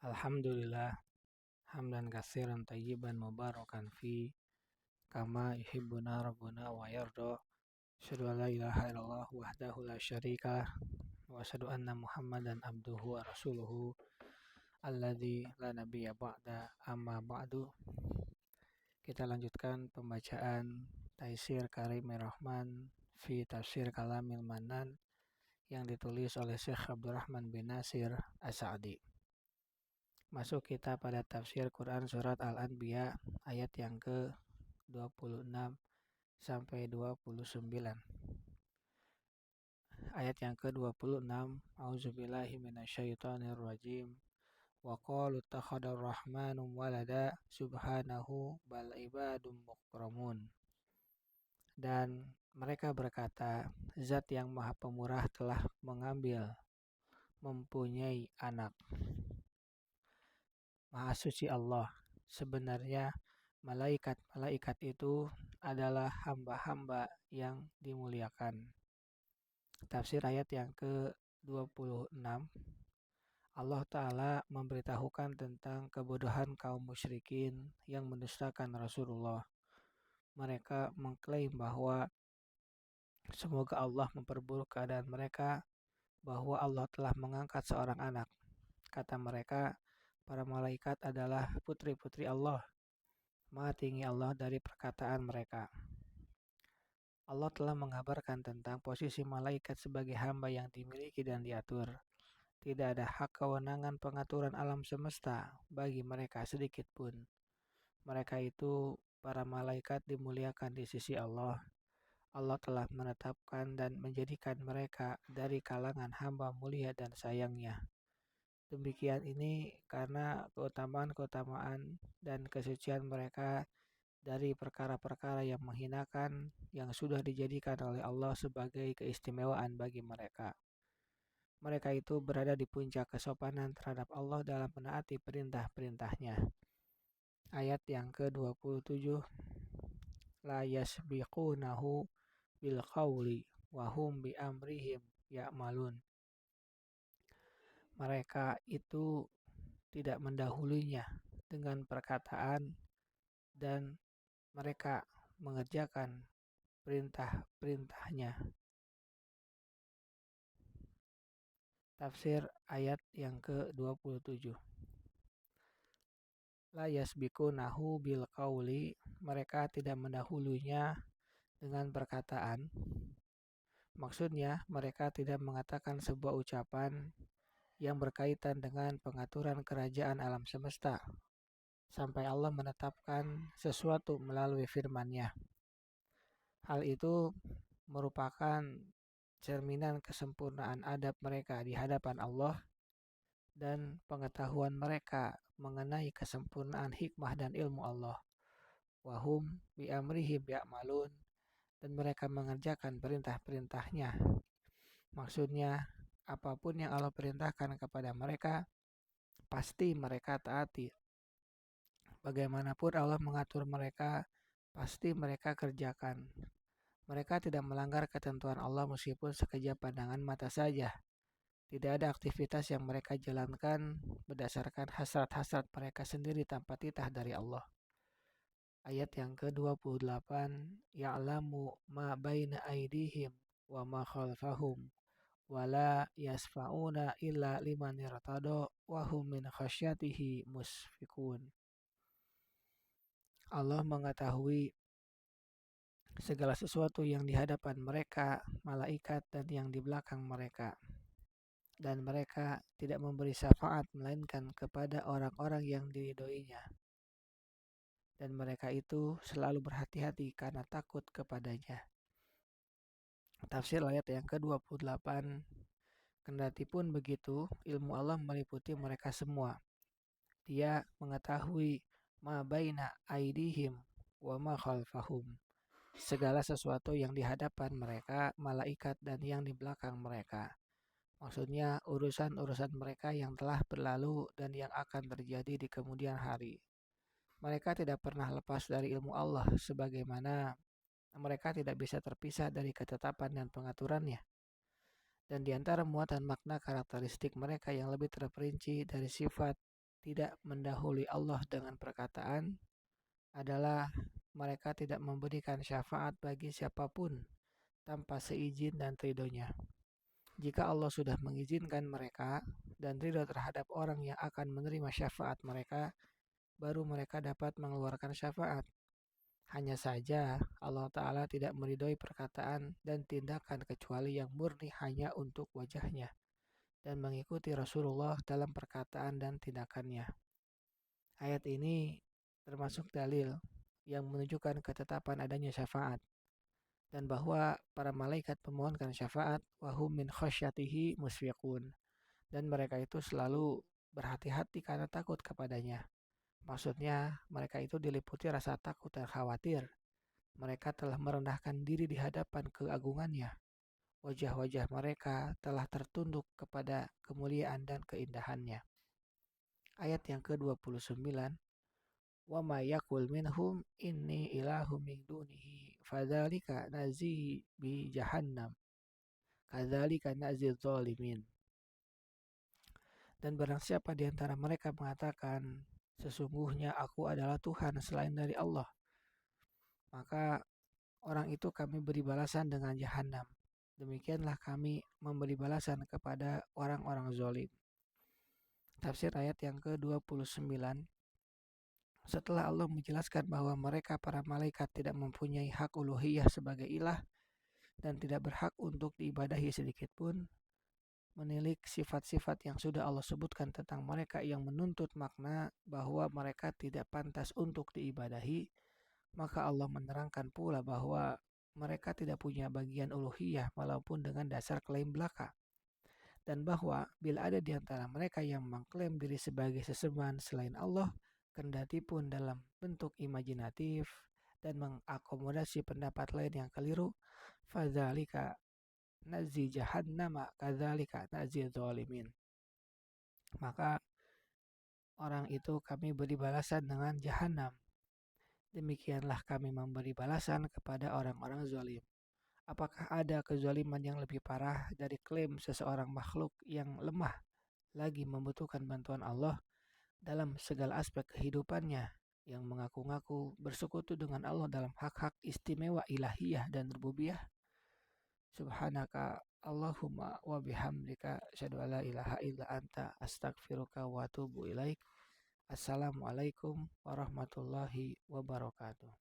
Alhamdulillah, hamdan katsiran tayyiban mubarakan fi kama yuhibbuna rabbuna wa yarda. Asyhadu an la ilaha illallah wahdahu la syarika lah wa asyhadu anna Muhammadan abduhu wa rasuluhu alladzi la nabiyya ba'da. Amma ba'du. Kita lanjutkan pembacaan Taisir Karimir Rahman fi Tafsir Kalamil Manan yang ditulis oleh Syekh Abdurrahman bin Nasir As-Sa'di. Masuk kita pada tafsir Quran surat Al-Anbiya ayat yang ke-26 sampai 29. Ayat yang ke-26, A'udzubillahi minasyaitonir rajim. Wa qalu ittakhadar rahmanu walada subhanahu bal ibadum mukramun. Dan mereka berkata, Zat yang Maha Pemurah telah mempunyai anak. Maha suci Allah, sebenarnya malaikat-malaikat itu adalah hamba-hamba yang dimuliakan. Tafsir ayat yang ke-26, Allah Ta'ala memberitahukan tentang kebodohan kaum musyrikin yang mendustakan Rasulullah. Mereka mengklaim bahwa semoga Allah memperburuk keadaan mereka, bahwa Allah telah mengangkat seorang anak. Kata mereka, para malaikat adalah putri-putri Allah. Maha tinggi Allah dari perkataan mereka. Allah telah mengabarkan tentang posisi malaikat sebagai hamba yang dimiliki dan diatur. Tidak ada hak kewenangan pengaturan alam semesta bagi mereka sedikit pun. Mereka itu, para malaikat, dimuliakan di sisi Allah. Allah telah menetapkan dan menjadikan mereka dari kalangan hamba mulia dan sayangnya. Demikian ini karena keutamaan-keutamaan dan kesucian mereka dari perkara-perkara yang menghinakan yang sudah dijadikan oleh Allah sebagai keistimewaan bagi mereka. Mereka itu berada di puncak kesopanan terhadap Allah dalam menaati perintah-perintahnya. Ayat yang ke-27, La yasbiqunahu bil qawli wa hum bi amrihim ya'malun. Mereka itu tidak mendahulunya dengan perkataan dan mereka mengerjakan perintah-perintahnya. Tafsir ayat yang ke-27. La yasbiqunahu bil qawli, mereka tidak mendahulunya dengan perkataan. Maksudnya, mereka tidak mengatakan sebuah ucapan yang berkaitan dengan pengaturan kerajaan alam semesta, sampai Allah menetapkan sesuatu melalui firman-Nya. Hal itu merupakan cerminan kesempurnaan adab mereka di hadapan Allah dan pengetahuan mereka mengenai kesempurnaan hikmah dan ilmu Allah. Wahum bi amrihim ya'malun, dan mereka mengerjakan perintah-perintahnya. Maksudnya, apapun yang Allah perintahkan kepada mereka, pasti mereka taati. Bagaimanapun Allah mengatur mereka, pasti mereka kerjakan. Mereka tidak melanggar ketentuan Allah meskipun sekejap pandangan mata saja. Tidak ada aktivitas yang mereka jalankan berdasarkan hasrat-hasrat mereka sendiri tanpa titah dari Allah. Ayat yang ke-28, Ya'lamu ma baina aydihim wa ma khalfahum wala yasfa'una illa liman irtada wa hum min khasyatihi musfiqun. Allah mengetahui segala sesuatu yang di hadapan mereka, malaikat, dan yang di belakang mereka. Dan mereka tidak memberi syafaat melainkan kepada orang-orang yang diridhoinya. Dan mereka itu selalu berhati-hati karena takut kepadanya. Tafsir ayat yang ke-28, kendati pun begitu, ilmu Allah meliputi mereka semua. Dia mengetahui ma baina aidihim wa ma khalfahum, segala sesuatu yang di hadapan mereka, malaikat, dan yang di belakang mereka. Maksudnya urusan-urusan mereka yang telah berlalu dan yang akan terjadi di kemudian hari. Mereka tidak pernah lepas dari ilmu Allah, sebagaimana mereka tidak bisa terpisah dari ketetapan dan pengaturannya. Dan di antara muatan makna karakteristik mereka yang lebih terperinci dari sifat tidak mendahului Allah dengan perkataan adalah mereka tidak memberikan syafaat bagi siapapun tanpa seizin dan ridhonya. Jika Allah sudah mengizinkan mereka dan ridho terhadap orang yang akan menerima syafaat mereka, baru mereka dapat mengeluarkan syafaat. Hanya saja Allah Ta'ala tidak meridhoi perkataan dan tindakan kecuali yang murni hanya untuk wajahnya dan mengikuti Rasulullah dalam perkataan dan tindakannya. Ayat ini termasuk dalil yang menunjukkan ketetapan adanya syafaat dan bahwa para malaikat memohonkan syafaat wahum min khasyatihi musfiqun, dan mereka itu selalu berhati-hati karena takut kepadanya. Maksudnya mereka itu diliputi rasa takut dan khawatir. Mereka telah merendahkan diri di hadapan keagungannya. Wajah-wajah mereka telah tertunduk kepada kemuliaan dan keindahannya. Ayat yang ke-29, wa ma yakul minhum inni ilahu min dunihi fadzalika nazi bi jahannam kadzalika nazi dzalimin. Dan barang siapa di antara mereka mengatakan sesungguhnya aku adalah Tuhan selain dari Allah, maka orang itu kami beri balasan dengan jahanam. Demikianlah kami memberi balasan kepada orang-orang zalim. Tafsir ayat yang ke-29. Setelah Allah menjelaskan bahwa mereka para malaikat tidak mempunyai hak uluhiyah sebagai ilah dan tidak berhak untuk diibadahi sedikitpun, menilik sifat-sifat yang sudah Allah sebutkan tentang mereka yang menuntut makna bahwa mereka tidak pantas untuk diibadahi, maka Allah menerangkan pula bahwa mereka tidak punya bagian uluhiyah walaupun dengan dasar klaim belaka. Dan bahwa bila ada di antara mereka yang mengklaim diri sebagai sesembahan selain Allah, kendati pun dalam bentuk imajinatif dan mengakomodasi pendapat lain yang keliru, fadzalika nazi jahannama kadzalika nazi dzalimin. Maka orang itu kami beri balasan dengan jahanam. Demikianlah kami memberi balasan kepada orang-orang zalim. Apakah ada kezaliman yang lebih parah dari klaim seseorang makhluk yang lemah lagi membutuhkan bantuan Allah dalam segala aspek kehidupannya, yang mengaku-ngaku bersekutu dengan Allah dalam hak-hak istimewa ilahiyah dan rububiyah? Subhanaka Allahumma wa bihamdika asyhadu an la ilaha illa anta astaghfiruka wa atubu ilaik. Assalamualaikum warahmatullahi wabarakatuh.